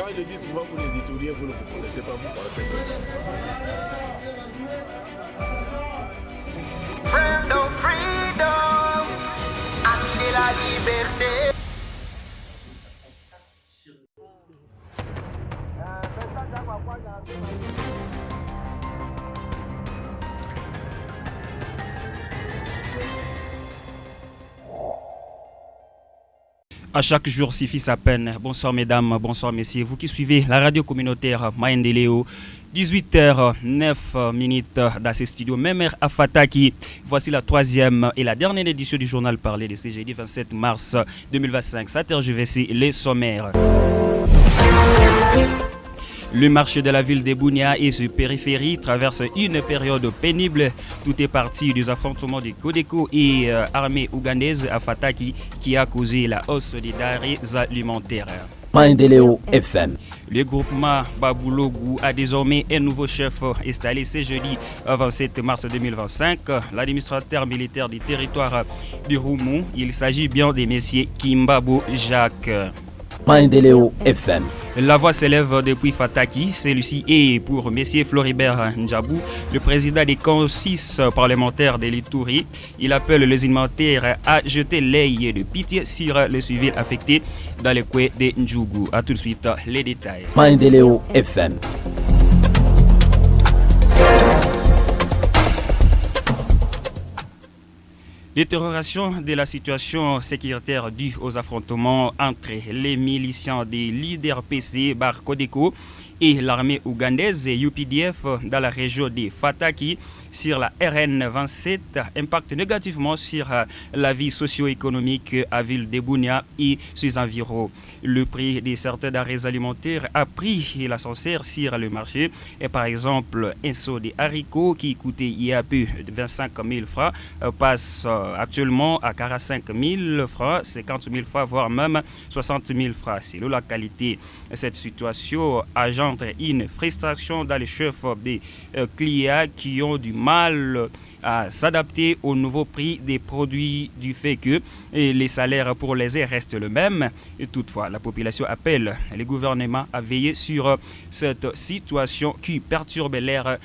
Quand je dis souvent pour les Italiens, vous ne vous connaissez pas, vous pensez que... Freedom, freedom, ami de la liberté. À chaque jour suffit sa peine. Bonsoir mesdames, bonsoir messieurs. Vous qui suivez la radio communautaire Maendeleo, 18h09 dans ce studio. Même à Fataki, voici la troisième et la dernière édition du journal parlé de ce jeudi 27 mars 2025. Ça tergiversé les sommaires. Le marché de la ville de Bunia et ses périphéries traverse une période pénible. Tout est parti des affrontements de Codeco et armée ougandaise à Fataki qui a causé la hausse des denrées alimentaires. Maendeleo FM. Le groupement Baboulogu a désormais un nouveau chef installé ce jeudi 27 mars 2025. L'administrateur militaire du territoire du Roumou, il s'agit bien des messieurs Kimbabo Jacques. Maendeleo FM. La voix s'élève depuis Fataki. Celui-ci est pour M. Floribert Ndjabou, le président des conseils parlementaires de l'Ituri. Il appelle les humanitaires à jeter l'œil de pitié sur les civils affectés dans les coins de Ndjougou. A tout de suite les détails. Maendeleo FM. Détérioration de la situation sécuritaire due aux affrontements entre les miliciens des leaders PC Bar Codeco et l'armée ougandaise UPDF dans la région de Fataki sur la RN 27 impacte négativement sur la vie socio-économique à ville de Bunia et ses environs. Le prix de certains denrées alimentaires a pris l'ascenseur sur le marché. Et par exemple, un seau de haricots qui coûtait il y a peu 25 000 francs passe actuellement à 45 000 francs, 50 000 francs, voire même 60 000 francs. C'est la qualité. Cette situation engendre une frustration dans les chefs des clients qui ont du mal à s'adapter au nouveau prix des produits du fait que les salaires pour les aides restent les mêmes. Et toutefois, la population appelle le gouvernement à veiller sur cette situation qui perturbe leur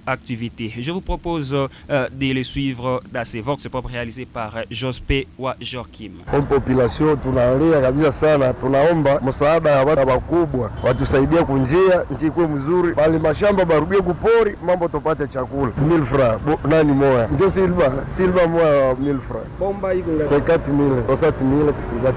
activité. Je vous propose de les suivre dans ces vox pop réalisés par Jospé wa Joachim. Comme population tunalia kabisa sana, tunaomba msaada ya watu wakubwa watusaidia kunjia nchi ikuwe mzuri, bali mashamba barudie kupori, mambo tupate chakula. 1000 francs nani moya ndio silva moya 1000 francs, bomba iko 50000 6000 50000,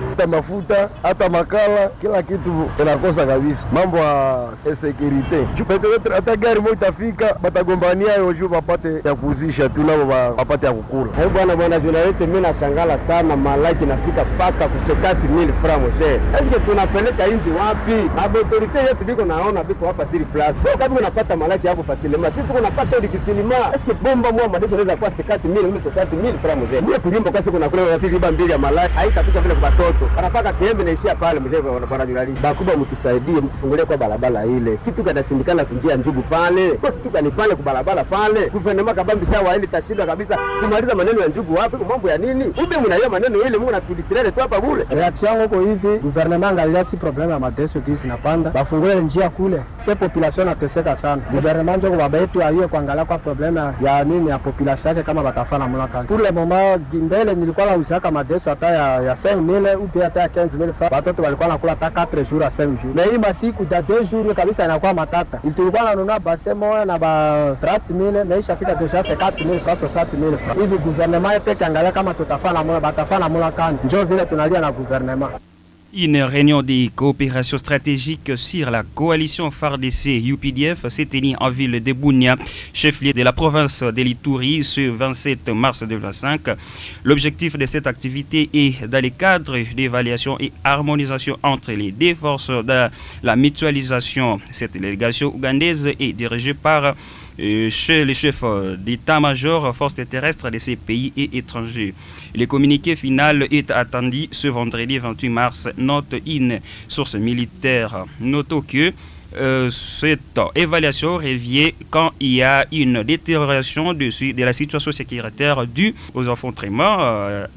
hata mafuta hata makala kila kitu inakosa kabisa. Mambo ya security jupete, hata gari moja itafika batagombania hiyo juu wapate ya kuuzisha tu nao wapate ya kukula. Hai bwana journaliste, mimi nashangala sana, malaki nafika paka ku 50000 francs mzee. Eske tunapeleka inji wapi? Autorite yetu biko naona biko hapa siri plus. Kwa kama unapata malaki hapo fasilema, sisi tuko napata ile kisilima. Eske bomba mwa madesho inaweza kuwa 50000 mimi 50000 francs mzee. Mimi kulimba kasi kuna kule sisi mbili ya malaki haitapita vile kwa watoto. Anapaka kiembe naishia pale mzee, bwana journaliste. Bakuba mtusaidie, mtufungulie kwa barabara ile. Kitu kinashindikana kunjia Njugu pale. Kwa kitu kanipale kwa barabara pale. Guvernema kabambi sawa ile tashinda kabisa. Kumaliza maneno ya Njugu wapi? Mambo ya nini? Ube mnayo maneno ile Mungu natulitirele tu hapa bure. Reaction yako hivi, guvernema angalia si problem ya mateso kisi napanda. Bafungule njia kule. Sio population ateseka sana. Guvernema ndio baba yetu hiyo kuangalia kwa problem ya nini ya population yake kama batafana mlaka. Kule mama mbele nilikuwa na usaka mateso hata ya 5000 au hata ya 15000 francs. Watoto walikuwa nakula hata 4 jours à 5 jours. Na hii masiku za 2 jours kabisa inakuwa matata. Tulikuwa nanunua base moja na ba 30000 na ishafika deja 50000 francs 60000 francs. Hivi gouvernement yetu angalia kama tutafana moja batafana mlaka. Njoo vile tunalia na gouvernement. Une réunion de coopération stratégique sur la coalition FARDC UPDF s'est tenue en ville de Bunia, chef-lieu de la province de l'Ituri, ce 27 mars 2025. L'objectif de cette activité est dans le cadre d'évaluation et harmonisation entre les deux forces de la mutualisation. Cette délégation ougandaise est dirigée par chez les chefs d'état-major forces terrestres de ces pays et étrangers. Le communiqué final est attendu ce vendredi 28 mars, note une source militaire. Notons que cette évaluation revient quand il y a une détérioration de la situation sécuritaire due aux affrontements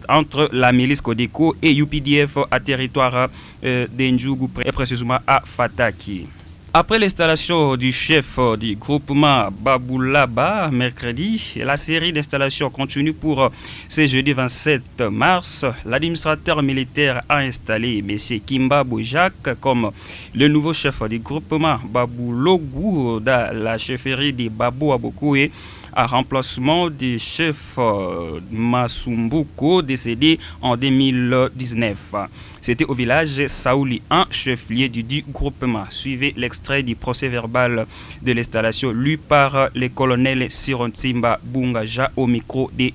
entre la milice Codeco et UPDF à territoire d'Endjougou, et précisément à Fataki. Après l'installation du chef du groupement Baboulaba mercredi, la série d'installations continue pour ce jeudi 27 mars. L'administrateur militaire a installé M. Kimba Boujak comme le nouveau chef du groupement Baboulogou dans la chefferie de Babo Abokoué, à remplacement du chef Masumbuko décédé en 2019. C'était au village Saouli 1, chef-lieu du groupement. Suivez l'extrait du procès verbal de l'installation lu par le colonel Sirontimba Bungaja au micro de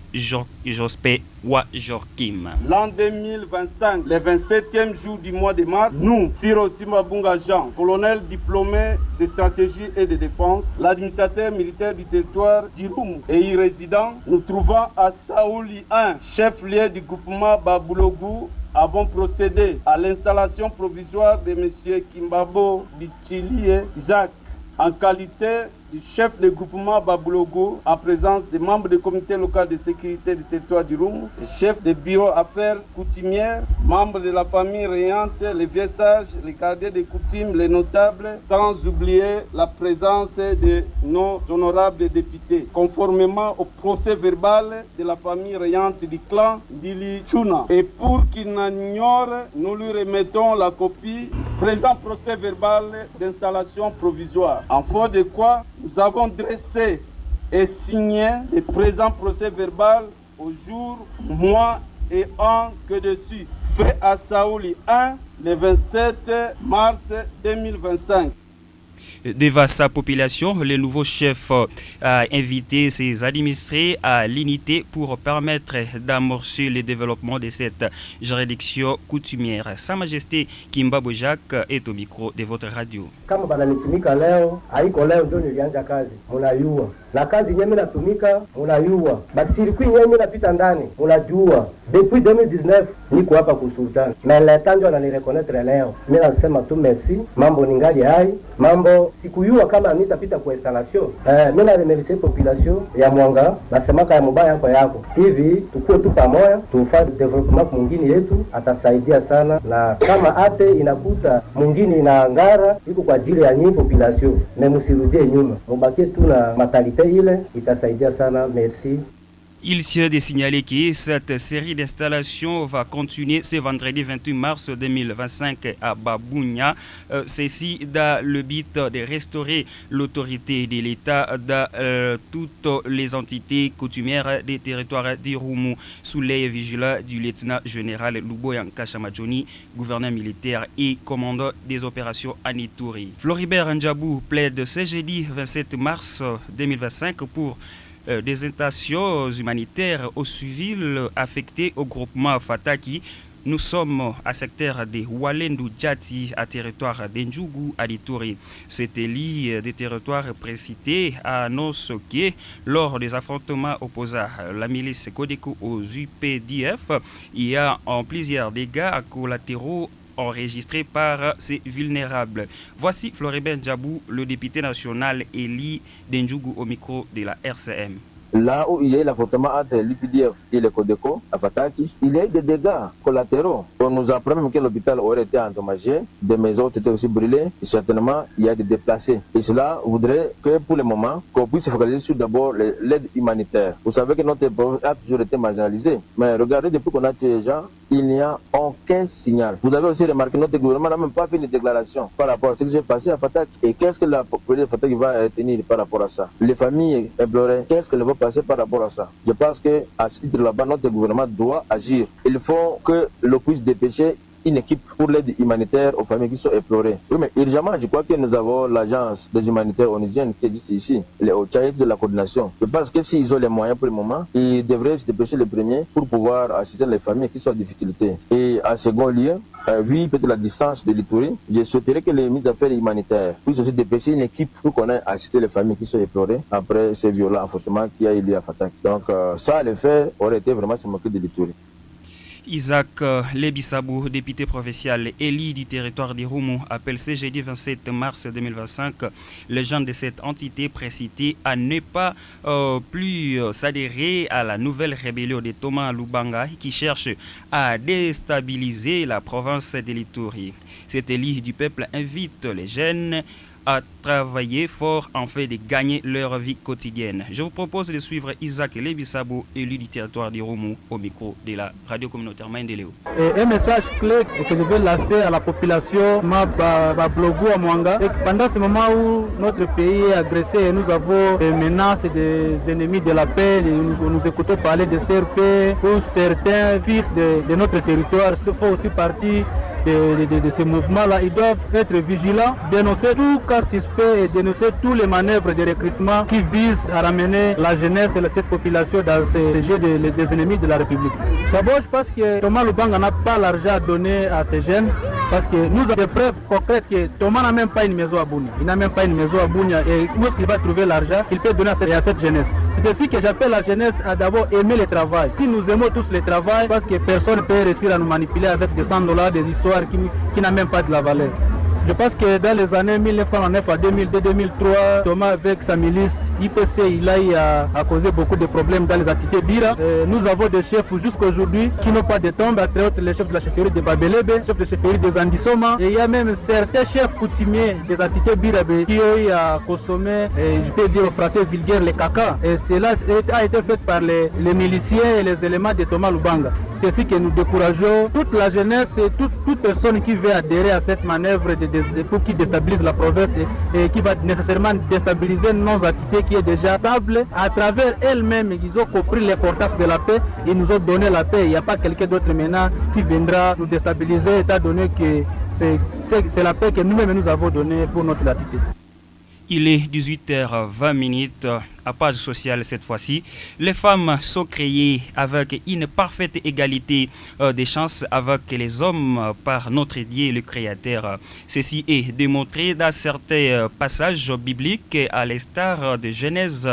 Jospé Wajorkim. L'an 2025, le 27e jour du mois de mars, nous, Sirontimba Bungaja, colonel diplômé de stratégie et de défense, l'administrateur militaire du territoire d'Irum et y résident, nous trouvons à Saouli 1, chef-lieu du groupement Baboulogou, avons procédé à l'installation provisoire de M. Kimbabo Bichilie Isaac en qualité du chef de groupement Baboulogou, en présence des membres du comité local de sécurité du territoire du Roum, chef de bureau affaires coutumières, membres de la famille régnante, les vieux sages, les gardiens des coutumes, les notables, sans oublier la présence de nos honorables députés, conformément au procès verbal de la famille régnante du clan d'Ili Chuna. Et pour qu'il n'ignore, nous lui remettons la copie présent procès verbal d'installation provisoire. En faute de quoi, nous avons dressé et signé le présent procès verbal au jour, mois et an que dessus, fait à Saouli 1 le 27 mars 2025. Devant sa population, le nouveau chef a invité ses administrés à l'unité pour permettre d'amorcer le développement de cette juridiction coutumière. Sa Majesté Kimba Boujak est au micro de votre radio. Kama bananitumika leo, haiko leo ndio nilianza kazi. Munayua. Na kazi nyemi natumika, munayua. Basirikwi nyemi napita ndani, munajua. Depuis 2019 niko hapa kusultani. Na letanjo ananireconnaître leo. Mimi nasema tu merci, mambo ningali hai, mambo sikuyua kama nitapita kwa installation. Mimi na remercier population ya Mwanga, nasema kaya mubaya hapo yako. Hivi tukue tu pamoja, tufanye development mwingine yetu, atasaidia sana, na kama ate inakuta mwingine inaangara iko kwa ajili ya nyinyi population. Na msirudie nyuma. Mubakie tu na matalite ile, itasaidia sana. Merci. Il s'est de signaler que cette série d'installations va continuer ce vendredi 28 mars 2025 à Babounia. Ceci dans le but de restaurer l'autorité de l'État dans toutes les entités coutumières des territoires d'Irumu sous l'œil vigilant du lieutenant-général Luboyanka Chamadjoni, gouverneur militaire et commandant des opérations à Nitouri. Floribert Ndjabou plaide ce jeudi 27 mars 2025 pour des intentions humanitaires aux civils affectés au groupement Fataki. Nous sommes à secteur de Walendu Djati à territoire d'Endjougou à Nitouri. Cet élit des territoires précités annonce que lors des affrontements opposant la milice Codeco aux UPDF, il y a plusieurs dégâts collatéraux enregistrés par ces vulnérables. Voici Floribert Ndjabou, le député national élu d'Endjougou au micro de la RCM. Là où il y a eu l'affrontement entre l'UPDF et le Codeco à Fataki, il y a eu des dégâts collatéraux. On nous apprend même que l'hôpital aurait été endommagé, des maisons ont été aussi brûlées, et certainement il y a des déplacés. Et cela voudrait que pour le moment, qu'on puisse se focaliser sur d'abord l'aide humanitaire. Vous savez que notre peuple a toujours été marginalisé, mais regardez, depuis qu'on a tué les gens, il n'y a aucun signal. Vous avez aussi remarqué que notre gouvernement n'a même pas fait une déclaration par rapport à ce qui s'est passé à Fataki. Et qu'est-ce que la population de Fataki va retenir par rapport à ça? Les familles éplorées, qu'est-ce qu'elles vont passer par rapport à ça? Je pense qu'à ce titre là-bas, notre gouvernement doit agir. Il faut que l'on puisse dépêcher une équipe pour l'aide humanitaire aux familles qui sont éplorées. Oui, mais urgemment, je crois que nous avons l'agence des humanitaires onusiennes qui existe ici, les OCHAID de la coordination. Je pense que s'ils ont les moyens pour le moment, ils devraient se dépêcher les premiers pour pouvoir assister les familles qui sont en difficulté. Et en second lieu, vu peut-être la distance de l'Ituri, je souhaiterais que les ministres des Affaires humanitaires puissent aussi dépêcher une équipe pour qu'on ait assisté les familles qui sont éplorées après ces violents affrontements qu'il y a eu à Fataki. Donc ça, le fait aurait été vraiment se moquer de l'Ituri. Isaac Lebisabou, député provincial élu du territoire d'Irumu, appelle ce jeudi 27 mars 2025 les gens de cette entité précitée à ne pas plus s'adhérer à la nouvelle rébellion de Thomas Lubanga qui cherche à déstabiliser la province de l'Ituri. Cet élu du peuple invite les jeunes à travailler fort en fait de gagner leur vie quotidienne. Je vous propose de suivre Isaac Lebisabou, élu du territoire d'Irumu, au micro de la radio communautaire Maendeleo. Un message clé que je veux lancer à la population Blogu à Mwanga. Pendant ce moment où notre pays est agressé et nous avons des menaces des ennemis de la paix, nous écoutons parler de CRP ou certains fils de notre territoire, ce font aussi partie de ces mouvements-là. Ils doivent être vigilants, dénoncer tout cas suspect et dénoncer tous les manœuvres de recrutement qui visent à ramener la jeunesse et cette population dans ces jeux des ennemis de la République. D'abord, je pense que Thomas Lubanga n'a pas l'argent à donner à ces jeunes parce que nous avons des preuves concrètes que Thomas n'a même pas une maison à Bunia. Il n'a même pas une maison à Bunia et où est-ce qu'il va trouver l'argent qu'il peut donner à cette jeunesse? C'est ainsi que j'appelle la jeunesse à d'abord aimer le travail. Si nous aimons tous le travail, parce que personne ne peut réussir à nous manipuler avec des $100, des histoires qui n'ont même pas de la valeur. Je pense que dans les années 1909 à 2002-2003, Thomas avec sa milice IPC, il a causé beaucoup de problèmes dans les entités Bira. Nous avons des chefs jusqu'à aujourd'hui qui n'ont pas de tombe, à travers les chefs de la chefferie de Babelebe, chefs de chefferie des Andisoma. Et il y a même certains chefs coutumiers des entités Bira qui ont consommé, je peux dire au français vulgaire, les caca. Et cela a été fait par les miliciens et les éléments de Thomas Lubanga. C'est ainsi que nous décourageons toute la jeunesse et toute personne qui veut adhérer à cette manœuvre pour qui déstabilise la province et qui va nécessairement déstabiliser nos entités qui est déjà stable. À travers elles-mêmes, ils ont compris l'importance de la paix, ils nous ont donné la paix. Il n'y a pas quelqu'un d'autre maintenant qui viendra nous déstabiliser étant donné que c'est la paix que nous-mêmes nous avons donnée pour notre entité. Il est 18h20 à page sociale cette fois-ci. Les femmes sont créées avec une parfaite égalité des chances avec les hommes par notre Dieu le Créateur. Ceci est démontré dans certains passages bibliques à l'instar de Genèse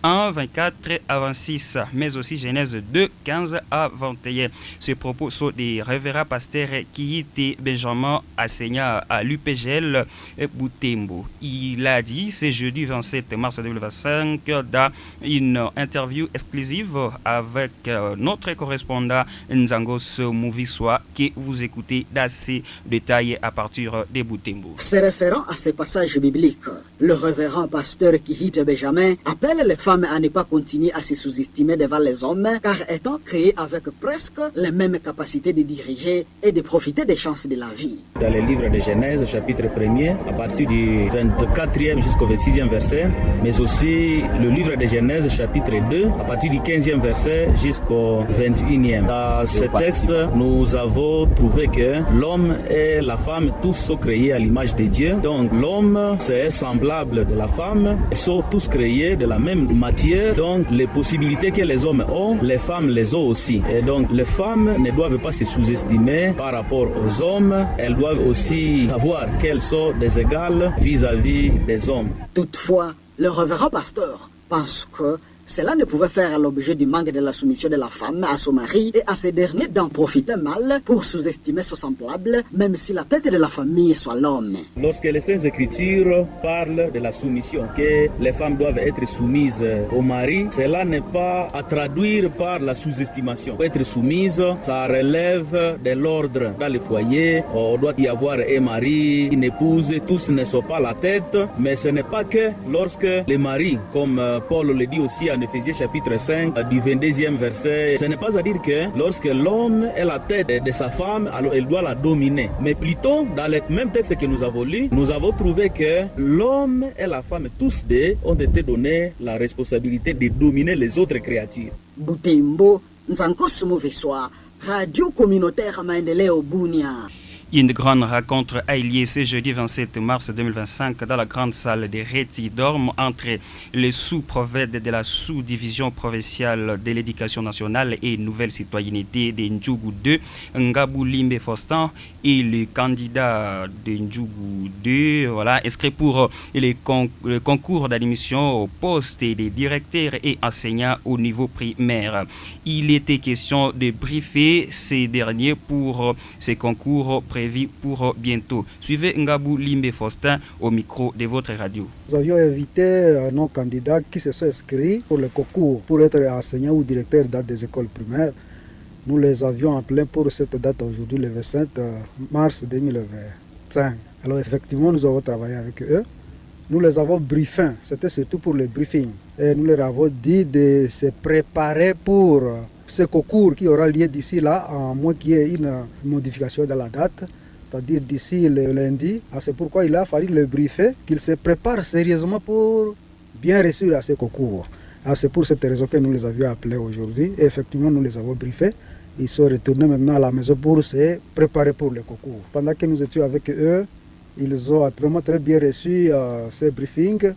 1, 24 à 26, mais aussi Genèse 2, 15 à 21. Ces propos sont des révérends pasteurs qui étaient Benjamin enseignant à l'UPGL Butembo. Il a dit ce jeudi 27 mars 2025 dans une interview exclusive avec notre correspondant Nzangos Mouviswa que vous écoutez dans ces détails à partir de Butembo. Se référant à ces passages bibliques, le révérend pasteur Kihite Benjamin appelle les femmes à ne pas continuer à se sous-estimer devant les hommes, car étant créées avec presque les mêmes capacités de diriger et de profiter des chances de la vie. Dans le livre de Genèse, chapitre 1er, à partir du 24e jusqu'au 26e verset, mais aussi le livre de Genèse, chapitre 2, à partir du 15e verset jusqu'au 21e. Dans ce texte, nous avons trouvé que l'homme et la femme, tous sont créés à l'image de Dieu. Donc l'homme, c'est semblable de la femme, ils sont tous créés de la même matière, donc les possibilités que les hommes ont, les femmes les ont aussi. Et donc les femmes ne doivent pas se sous-estimer par rapport aux hommes, elles doivent aussi savoir qu'elles sont des égales vis-à-vis des hommes. Toutefois, le révérend pasteur pense que cela ne pouvait faire l'objet du manque de la soumission de la femme à son mari et à ces derniers d'en profiter mal pour sous-estimer son semblable, même si la tête de la famille soit l'homme. Lorsque les Saintes Écritures parlent de la soumission, que les femmes doivent être soumises au mari, cela n'est pas à traduire par la sous-estimation. Pour être soumise, ça relève de l'ordre dans le foyer. On doit y avoir un mari, une épouse, tous ne sont pas la tête, mais ce n'est pas que lorsque les maris, comme Paul le dit aussi en Éphésiens chapitre 5 du 22e verset, ce n'est pas à dire que lorsque l'homme est la tête de sa femme, alors il doit la dominer. Mais plutôt, dans le même texte que nous avons lu, nous avons trouvé que l'homme et la femme, tous deux, ont été donnés la responsabilité de dominer les autres créatures. Butembo, Nzankos Mouviswa, Radio Communautaire Maendeleo Bunia. Une grande rencontre a lieu ce jeudi 27 mars 2025 dans la grande salle de Retidorme entre les sous-prophètes de la sous-division provinciale de l'éducation nationale et nouvelle citoyenneté de Ndjougou 2, Ngabou Limbe Faustin, et le candidat de Ndjougou 2, voilà, inscrit pour le concours d'admission au poste de directeur et enseignant au niveau primaire. Il était question de briefer ces derniers pour ces concours prévu pour bientôt. Suivez Ngabou Limbe Faustin au micro de votre radio. Nous avions invité nos candidats qui se sont inscrits pour le concours pour être enseignants ou directeurs des écoles primaires. Nous les avions appelés pour cette date aujourd'hui, le 27 mars 2025. Alors effectivement, nous avons travaillé avec eux. Nous les avons briefés, c'était surtout pour le briefing. Et nous leur avons dit de se préparer pour ce concours qui aura lieu d'ici là, à moins qu'il y ait une modification de la date, c'est-à-dire d'ici le lundi. C'est pourquoi il a fallu le briefer, qu'ils se préparent sérieusement pour bien réussir à ce concours. C'est pour cette raison que nous les avions appelés aujourd'hui. Et effectivement, nous les avons briefés. Ils sont retournés maintenant à la maison pour se préparer pour le concours. Pendant que nous étions avec eux, ils ont vraiment très bien reçu ce briefing.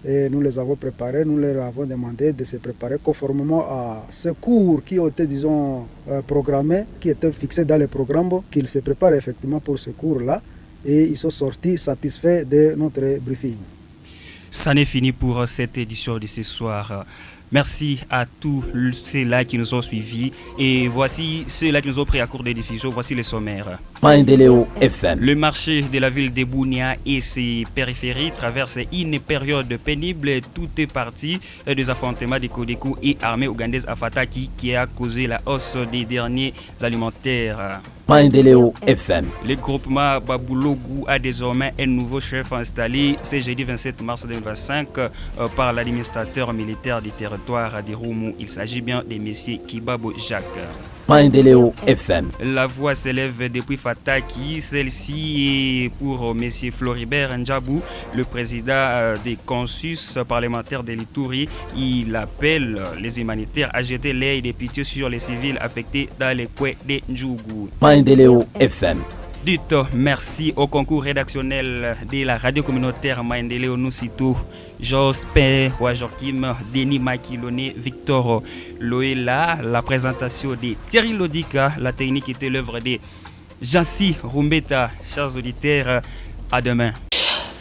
Et nous les avons préparés, nous leur avons demandé de se préparer conformément à ce cours qui ont été, disons, programmés, qui étaient fixés dans le programme, qu'ils se préparent effectivement pour ce cours-là. Et ils sont sortis satisfaits de notre briefing. Ça n'est fini pour cette édition de ce soir. Merci à tous ceux-là qui nous ont suivis. Et voici ceux-là qui nous ont pris à court de diffusion. Voici les sommaires. Maendeleo FM. Le marché de la ville de Bunia et ses périphéries traversent une période pénible. Tout est parti des affrontements de Codeco et armée ougandaise Afataki qui a causé la hausse des derniers alimentaires. Maendeleo FM. Le groupement Baboulogu a désormais un nouveau chef installé ce jeudi 27 mars 2025 par l'administrateur militaire du territoire de Roumou. Il s'agit bien de M. Kibabo Jacques. Maendeleo FM. La voix s'élève depuis Fataki. Celle-ci est pour M. Floribert Ndjabou, le président des consus parlementaires de l'Ituri. Il appelle les humanitaires à jeter l'œil de pitié sur les civils affectés dans les coins de Ndjougou. Maendeleo FM. Dites merci au concours rédactionnel de la radio communautaire Maendeleo. Nous citons Jospin, Joachim, Denis Makilone, Victor Loela. La présentation de Thierry Lodika. La technique était l'œuvre de Jancy Rumbeta. Chers auditeurs, à demain.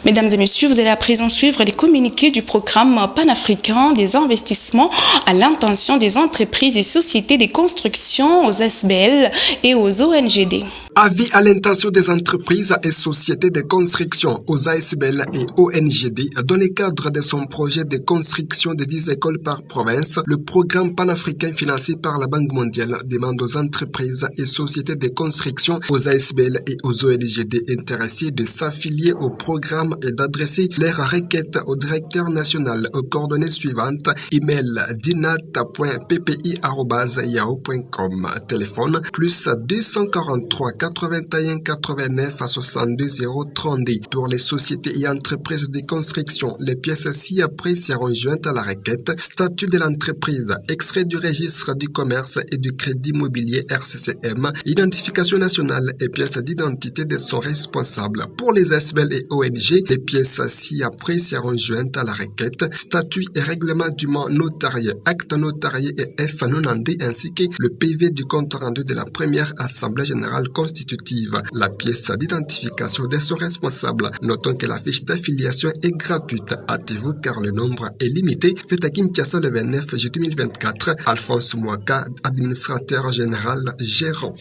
Mesdames et messieurs, vous allez à présent suivre les communiqués du programme panafricain des investissements à l'intention des entreprises et sociétés de construction aux SBL et aux ONGD. Avis à l'intention des entreprises et sociétés de construction aux ASBL et ONGD dans le cadre de son projet de construction de 10 écoles par province, le programme panafricain financé par la Banque mondiale demande aux entreprises et sociétés de construction aux ASBL et aux ONGD intéressés de s'affilier au programme et d'adresser leurs requêtes au directeur national aux coordonnées suivantes: email dinat.ppi@yahoo.com, téléphone plus 243 81 89 62 032. Pour les sociétés et entreprises de construction, les pièces ci-après seront jointes à la requête: statut de l'entreprise, extrait du registre du commerce et du crédit immobilier RCCM, identification nationale et pièces d'identité de son responsable. Pour les SBL et ONG, les pièces ci-après seront jointes à la requête: statut et règlement du notarié, acte notarié et F90 ainsi que le PV du compte rendu de la première assemblée générale constitutive, la pièce d'identification de son responsable. Notons que la fiche d'affiliation est gratuite. Hâtez-vous car le nombre est limité. Faites à Kinshasa le 29 juillet 2024. Alphonse Mouaka, administrateur général gérant.